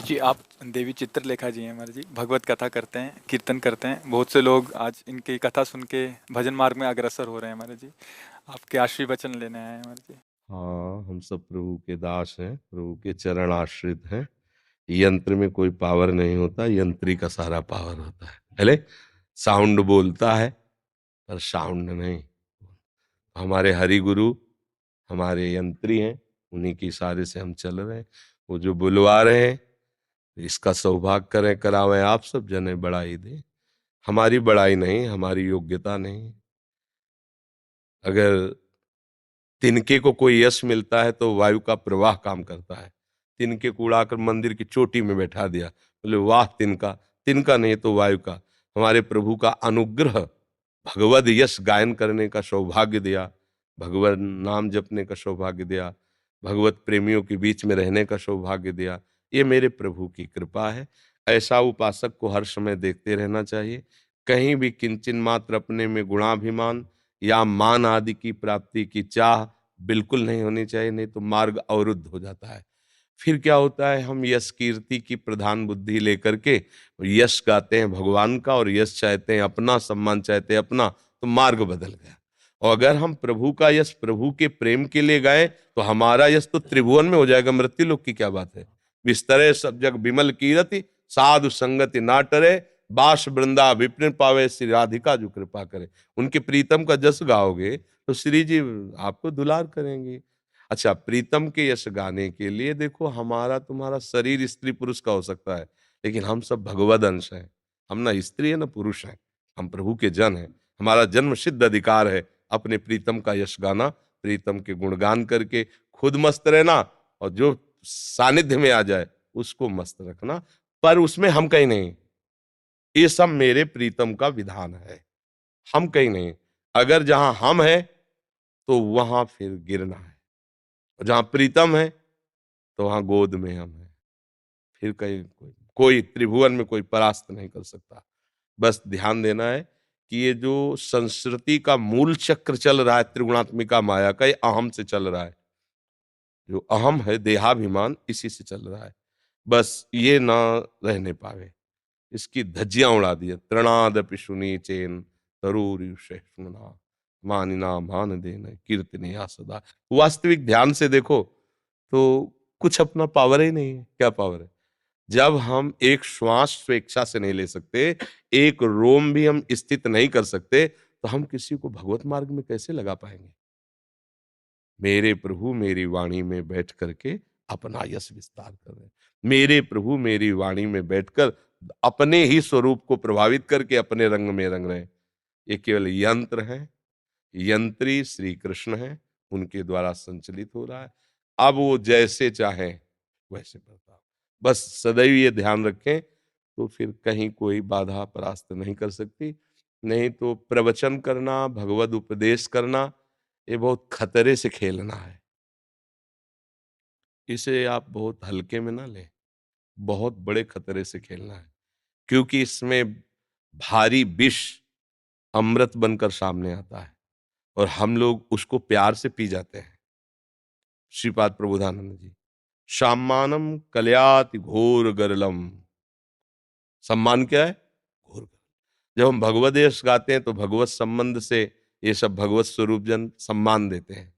जी, आप देवी चित्रलेखा जी हैं हमारे जी, भगवत कथा करते हैं, कीर्तन करते हैं। बहुत से लोग आज इनकी कथा सुन के भजन मार्ग में अग्रसर हो रहे हैं हमारे जी। आपके आशीर्वचन लेने आए हैं हमारे जी। हाँ, हम सब प्रभु के दास हैं, प्रभु के चरण आश्रित हैं। यंत्र में कोई पावर नहीं होता, यंत्री का सारा पावर होता है। पहले साउंड बोलता है पर साउंड नहीं। हमारे हरि गुरु हमारे यंत्री हैं, उन्हीं के इशारे से हम चल रहे हैं। वो जो बुलवा रहे हैं, इसका सौभाग्य करें, करावें, आप सब जने बड़ाई दें। हमारी बड़ाई नहीं, हमारी योग्यता नहीं। अगर तिनके को कोई यश मिलता है तो वायु का प्रवाह काम करता है। तिनके को उड़ाकर मंदिर की चोटी में बैठा दिया, बोले वाह तिनका। तिनका नहीं तो वायु का। हमारे प्रभु का अनुग्रह, भगवद यश गायन करने का सौभाग्य दिया, भगवत नाम जपने का सौभाग्य दिया, भगवत प्रेमियों के बीच में रहने का सौभाग्य दिया। ये मेरे प्रभु की कृपा है। ऐसा उपासक को हर समय देखते रहना चाहिए। कहीं भी किंचन मात्र अपने में गुणाभिमान या मान आदि की प्राप्ति की चाह बिल्कुल नहीं होनी चाहिए, नहीं तो मार्ग अवरुद्ध हो जाता है। फिर क्या होता है, हम यश कीर्ति की प्रधान बुद्धि लेकर के यश गाते हैं भगवान का, और यश चाहते हैं अपना, सम्मान चाहते हैं अपना, तो मार्ग बदल गया। और अगर हम प्रभु का यश प्रभु के प्रेम के लिए गाएं तो हमारा यश तो त्रिभुवन में हो जाएगा, मृत्यु लोक की क्या बात है। बिस्तरे सब जग विमल कीरति, साधु संगति ना टरे, बास वृंदा विपिन पावे, श्री राधिका जो कृपा करे। उनके प्रीतम का जस गाओगे तो श्री जी आपको दुलार करेंगे। अच्छा, प्रीतम के यश गाने के लिए देखो, हमारा तुम्हारा शरीर स्त्री पुरुष का हो सकता है, लेकिन हम सब भगवद अंश हैं। हम ना स्त्री है ना पुरुष हैं, हम प्रभु के जन हैं। हमारा जन्म सिद्ध अधिकार है अपने प्रीतम का यश गाना, प्रीतम के गुणगान करके खुद मस्त रहना, और जो सानिध्य में आ जाए उसको मस्त रखना। पर उसमें हम कहीं नहीं, ये सब मेरे प्रीतम का विधान है, हम कहीं नहीं। अगर जहां हम हैं तो वहां फिर गिरना है, और जहां प्रीतम है तो वहां गोद में हम हैं। फिर कहीं कोई त्रिभुवन में कोई परास्त नहीं कर सकता। बस ध्यान देना है कि ये जो संस्कृति का मूल चक्र चल रहा है त्रिगुणात्मिका माया का, ये अहम से चल रहा है। जो अहम है देहाभिमान, इसी से चल रहा है। बस ये ना रहने पावे, इसकी धज्जियां उड़ा दिए। तृणादपि सुनी चेन तरूरिषुना, मानिना मान देन कीर्तने या सदा। वास्तविक ध्यान से देखो तो कुछ अपना पावर ही नहीं है। क्या पावर है? जब हम एक श्वास स्वेच्छा से नहीं ले सकते, एक रोम भी हम स्थित नहीं कर सकते, तो हम किसी को भगवत मार्ग में कैसे लगा पाएंगे? मेरे प्रभु मेरी वाणी में बैठ करके अपना यश विस्तार कर रहे हैं। मेरे प्रभु मेरी वाणी में बैठकर अपने ही स्वरूप को प्रभावित करके अपने रंग में रंग रहे हैं। ये केवल यंत्र है, यंत्री श्री कृष्ण है, उनके द्वारा संचलित हो रहा है। अब वो जैसे चाहे वैसे बर्ताव। बस सदैव ये ध्यान रखें, तो फिर कहीं कोई बाधा परास्त नहीं कर सकती। नहीं तो प्रवचन करना, भगवद उपदेश करना, ये बहुत खतरे से खेलना है। इसे आप बहुत हल्के में ना लें, बहुत बड़े खतरे से खेलना है। क्योंकि इसमें भारी विष अमृत बनकर सामने आता है, और हम लोग उसको प्यार से पी जाते हैं। श्रीपाद प्रबोधानंद जी, सम्मानम कलयाति घोर गरलम। सम्मान क्या है? घोर गरल। जब हम भगवद यश गाते हैं तो भगवत संबंध से ये सब भगवत स्वरूप जन सम्मान देते हैं,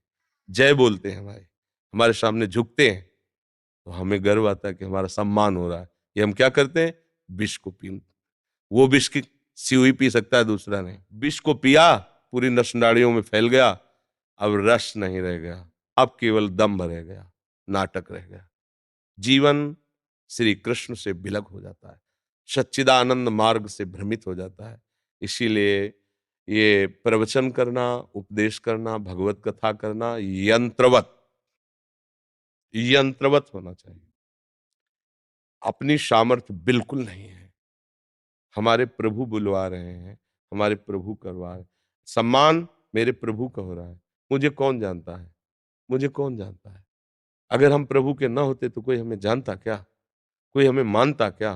जय बोलते हैं, हमारे हमारे सामने झुकते हैं, तो हमें गर्व आता है कि हमारा सम्मान हो रहा है। ये हम क्या करते हैं? विष को पी, वो विष की सिउई पी सकता है, दूसरा नहीं। विष को पिया, पूरी नस नाड़ियों में फैल गया, अब रस नहीं रह गया, अब केवल दम्भ रह गया, नाटक रह गया। जीवन श्री कृष्ण से विलग हो जाता है, सच्चिदानंद मार्ग से भ्रमित हो जाता है। इसीलिए ये प्रवचन करना, उपदेश करना, भगवत कथा करना यंत्रवत, यंत्रवत होना चाहिए। अपनी सामर्थ्य बिल्कुल नहीं है। हमारे प्रभु बुलवा रहे हैं, हमारे प्रभु करवा रहे हैं। सम्मान मेरे प्रभु का हो रहा है। मुझे कौन जानता है? मुझे कौन जानता है? अगर हम प्रभु के ना होते तो कोई हमें जानता क्या? कोई हमें मानता क्या?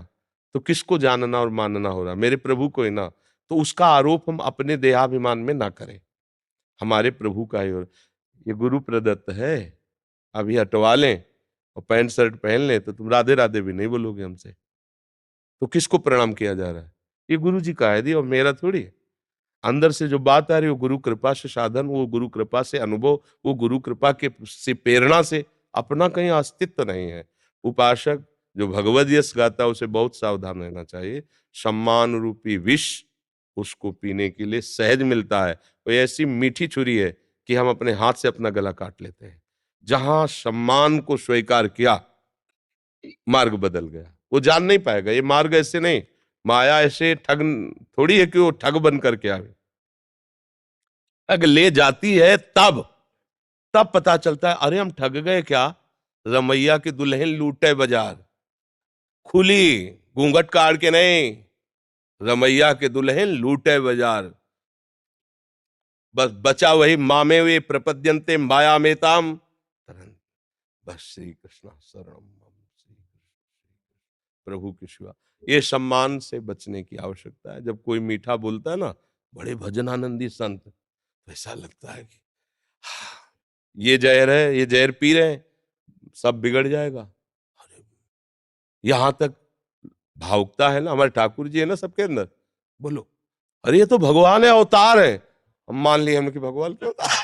तो किसको जानना और मानना हो रहा है? मेरे प्रभु को ही ना। तो उसका आरोप हम अपने देहाभिमान में ना करें, हमारे प्रभु का ही हो। ये गुरु प्रदत्त है, अभी हटवा लें और पैंट शर्ट पहन ले तो तुम राधे राधे भी नहीं बोलोगे हमसे, तो किसको प्रणाम किया जा रहा है? ये गुरु जी का है दी और मेरा थोड़ी है। अंदर से जो बात आ रही है वो गुरु कृपा से साधन, वो गुरु कृपा से अनुभव, वो गुरु कृपा के से प्रेरणा से, अपना कहीं अस्तित्व नहीं है। उपासक जो भगवद यश गाता है उसे बहुत सावधान रहना चाहिए। सम्मान रूपी विष उसको पीने के लिए सहज मिलता है। वो ऐसी मीठी छुरी है कि हम अपने हाथ से अपना गला काट लेते हैं। जहां सम्मान को स्वीकार किया, मार्ग बदल गया। वो जान नहीं पाएगा ये मार्ग ऐसे नहीं, माया ऐसे ठग थोड़ी है कि वो ठग बन करके आवे। ठग ले जाती है तब तब पता चलता है अरे हम ठग गए क्या। रमैया की दुल्हन लूटे बाजार, खुली, घूंघट काट के नहीं, रमैया के दुल्हन लूटे बाजार। बस बचा वही मामे वे प्रपद्यंते माया मेताम तरन। बस श्री कृष्ण शरणम मम, श्री कृष्ण प्रभु के शिवा। ये सम्मान से बचने की आवश्यकता है। जब कोई मीठा बोलता है ना, बड़े भजन आनंदी संत, तो ऐसा लगता है कि हाँ, ये जहर है, ये जहर पी रहे हैं, सब बिगड़ जाएगा। अरे यहां तक भावुकता है ना, हमारे ठाकुर जी है ना सबके अंदर। बोलो अरे ये तो भगवान है, अवतार है। हम मान लिए हमने कि भगवान के अवतार।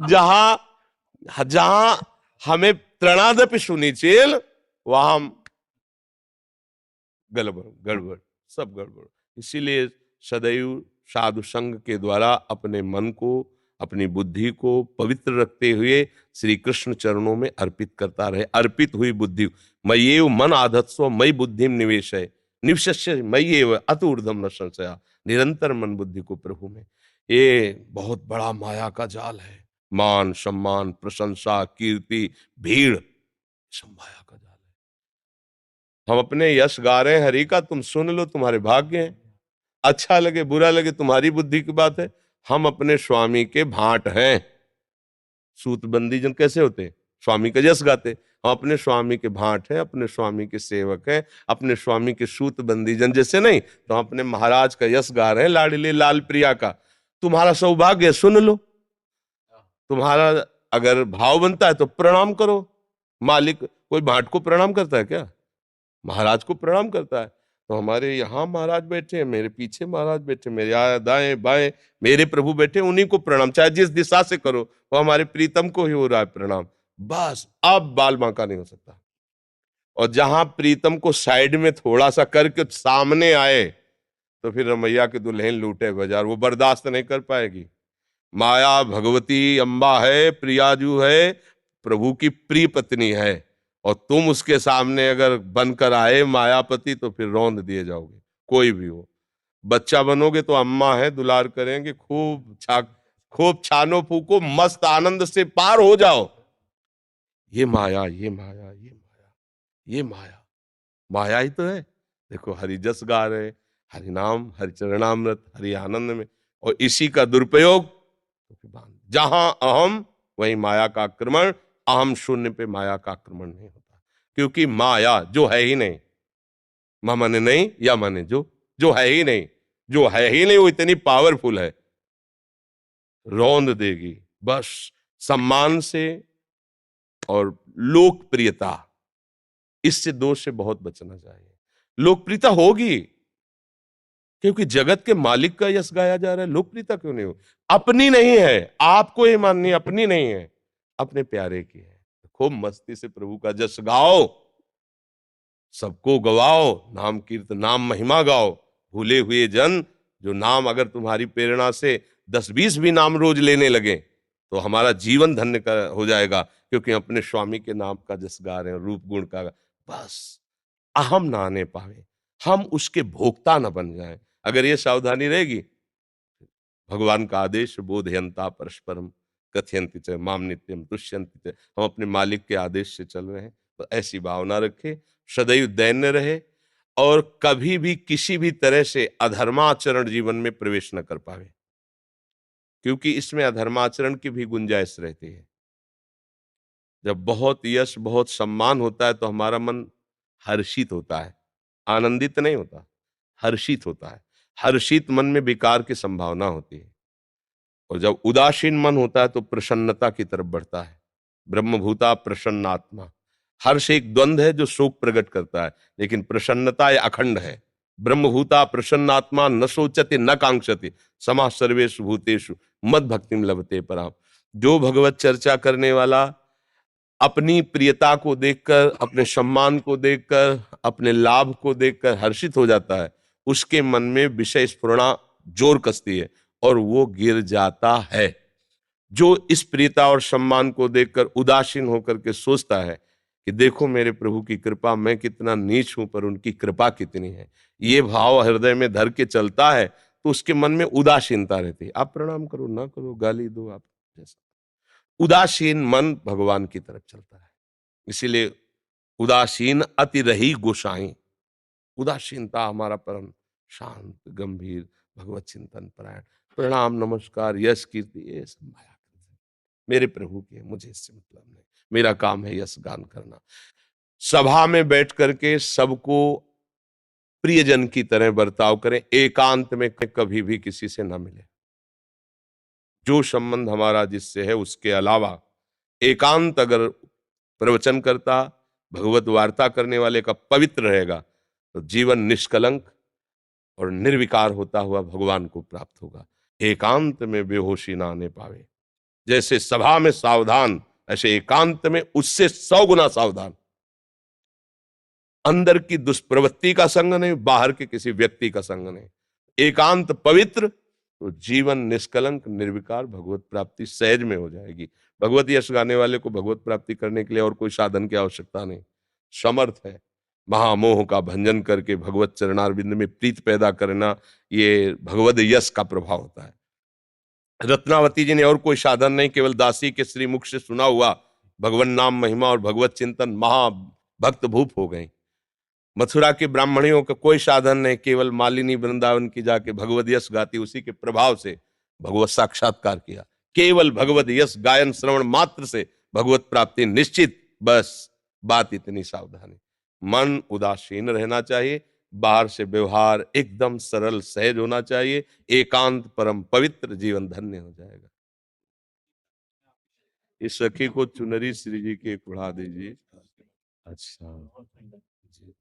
जहां जहां हमें त्रणादपि सुनिचेल, वहां गड़बड़ गड़बड़, सब गड़बड़। इसीलिए सदैव साधु संग के द्वारा अपने मन को, अपनी बुद्धि को पवित्र रखते हुए श्री कृष्ण चरणों में अर्पित करता रहे। अर्पित हुई बुद्धि मय्येव मन आधत्स्व मयि बुद्धिम निवेश है निवशस्य मय्येव अत ऊर्ध्वम न संशया। निरंतर मन बुद्धि को प्रभु में। ये बहुत बड़ा माया का जाल है। मान सम्मान प्रशंसा कीर्ति भीड़, सब माया का जाल है। हम अपने यश गा रहे हैं हरि का, तुम सुन लो, तुम्हारे भाग्य हैं। अच्छा लगे बुरा लगे तुम्हारी बुद्धि की बात है। हम अपने स्वामी के भाट हैं। सूतबंदी जन कैसे होते हैं? स्वामी का यश गाते। हम अपने स्वामी के भाट हैं, अपने स्वामी के सेवक हैं, अपने स्वामी के सूतबंदी जन जैसे नहीं, तो हम अपने महाराज का यश गा रहे हैं, लाडली लाल प्रिया का। तुम्हारा सौभाग्य है, सुन लो। तुम्हारा अगर भाव बनता है तो प्रणाम करो। मालिक कोई भाट को प्रणाम करता है क्या? महाराज को प्रणाम करता है। तो हमारे यहाँ महाराज बैठे हैं, मेरे पीछे महाराज बैठे, मेरे दाएं बाएं मेरे प्रभु बैठे, उन्हीं को प्रणाम, चाहे जिस दिशा से करो, वो हमारे प्रीतम को ही हो रहा है प्रणाम। बस अब बाल बांका नहीं हो सकता। और जहां प्रीतम को साइड में थोड़ा सा करके सामने आए, तो फिर रमैया के दुल्हन लूटे बाजार, वो बर्दाश्त नहीं कर पाएगी। माया भगवती अम्बा है, प्रियाजू है, प्रभु की प्रिय पत्नी है, और तुम उसके सामने अगर बनकर आए मायापति, तो फिर रौंद दिए जाओगे। कोई भी हो, बच्चा बनोगे तो अम्मा है, दुलार करेंगे, खूब छानो फूको, मस्त आनंद से पार हो जाओ। ये माया, ये माया, ये माया, ये माया, माया ही तो है। देखो हरि जस गा रहे, हरि नाम, हरि चरणामृत, हरि आनंद में, और इसी का दुरुपयोग जहां अहम वहीं माया का आक्रमण। अहम शून्य पे माया का आक्रमण नहीं होता, क्योंकि माया जो है ही नहीं, माने नहीं या माने जो है ही नहीं, जो है ही नहीं वो इतनी पावरफुल है, रौंद देगी। बस सम्मान से और लोकप्रियता, इससे दोष से बहुत बचना चाहिए। लोकप्रियता होगी क्योंकि जगत के मालिक का यश गाया जा रहा है, लोकप्रियता क्यों नहीं हो? अपनी नहीं है, आपको ये माननी अपनी नहीं है, अपने प्यारे की है। खूब मस्ती से प्रभु का जश गाओ, सबको गवाओ, नाम कीर्तन नाम महिमा गाओ। भूले हुए जन, जो नाम अगर तुम्हारी प्रेरणा से 10-20 भी नाम रोज लेने लगे, तो हमारा जीवन धन्य हो जाएगा, क्योंकि अपने स्वामी के नाम का जस गा रहे हैं, रूप गुण का। बस अहम ना आने पावे, हम उसके भोक्ता न बन जाएं। अगर ये सावधानी रहेगी, भगवान का आदेश बोधयंता परस्परम कथयंति च माम नित्यम तुष्यंति च, हम अपने मालिक के आदेश से चल रहे हैं। तो ऐसी भावना रखे, सदैव दैन्य रहे, और कभी भी किसी भी तरह से अधर्माचरण जीवन में प्रवेश न कर पावे, क्योंकि इसमें अधर्माचरण की भी गुंजाइश रहती है। जब बहुत यश बहुत सम्मान होता है तो हमारा मन हर्षित होता है, आनंदित नहीं होता, हर्षित होता है। हर्षित मन में विकार की संभावना होती है, और जब उदासीन मन होता है तो प्रसन्नता की तरफ बढ़ता है। ब्रह्मभूता प्रसन्नात्मा। हर्ष एक द्वंद्व है जो शोक प्रकट करता है, लेकिन प्रसन्नता यह अखंड है। ब्रह्मभूता प्रसन्नात्मा न सोचते न कांक्षते समा सर्वेषु भूतेषु मद भक्तिम लभते पराम। जो भगवत चर्चा करने वाला अपनी प्रियता को देखकर, अपने सम्मान को देखकर, अपने लाभ को देखकर हर्षित हो जाता है, उसके मन में विषय स्फुरणा जोर कसती है और वो गिर जाता है। जो इस प्रियता और सम्मान को देखकर उदासीन होकर के सोचता है कि देखो मेरे प्रभु की कृपा, मैं कितना नीच हूं पर उनकी कृपा कितनी है, ये भाव हृदय में धर के चलता है, तो उसके मन में उदासीनता रहती है। आप प्रणाम करो ना करो, गाली दो, आप जैसा, उदासीन मन भगवान की तरफ चलता है। इसीलिए उदासीन अति रही गोसाई। उदासीनता हमारा परम शांत गंभीर भगवत चिंतन परायण, प्रणाम नमस्कार यश कीर्ति ये सब माया मेरे प्रभु के, मुझे इससे मतलब नहीं। मेरा काम है यश गान करना। सभा में बैठ करके सबको प्रियजन की तरह बर्ताव करें, एकांत में कभी भी किसी से ना मिले। जो संबंध हमारा जिससे है उसके अलावा एकांत अगर प्रवचन करता, भगवत वार्ता करने वाले का पवित्र रहेगा तो जीवन निष्कलंक और निर्विकार होता हुआ भगवान को प्राप्त होगा। एकांत में बेहोशी ना आने पावे। जैसे सभा में सावधान, ऐसे एकांत में उससे 100 गुना सावधान। अंदर की दुष्प्रवृत्ति का संग नहीं, बाहर के किसी व्यक्ति का संग नहीं। एकांत पवित्र तो जीवन निष्कलंक निर्विकार, भगवत प्राप्ति सहज में हो जाएगी। भगवत यश गाने वाले को भगवत प्राप्ति करने के लिए और कोई साधन की आवश्यकता नहीं, समर्थ है। महामोह का भंजन करके भगवत चरणारविंद में प्रीत पैदा करना, ये भगवत यश का प्रभाव होता है। रत्नावती जी ने और कोई साधन नहीं, केवल दासी के श्रीमुख से सुना हुआ भगवान नाम महिमा और भगवत चिंतन महाभक्त भूप हो गई। मथुरा की ब्राह्मणियों का कोई साधन नहीं, केवल मालिनी वृंदावन की जाके भगवत यश गाती, उसी के प्रभाव से भगवत साक्षात्कार किया। केवल भगवत यश गायन श्रवण मात्र से भगवत प्राप्ति निश्चित। बस बात इतनी सावधानी, मन उदासीन रहना चाहिए, बाहर से व्यवहार एकदम सरल सहज होना चाहिए, एकांत परम पवित्र, जीवन धन्य हो जाएगा। इस सखी को चुनरी श्री जी के उड़ा दीजिए। अच्छा जी।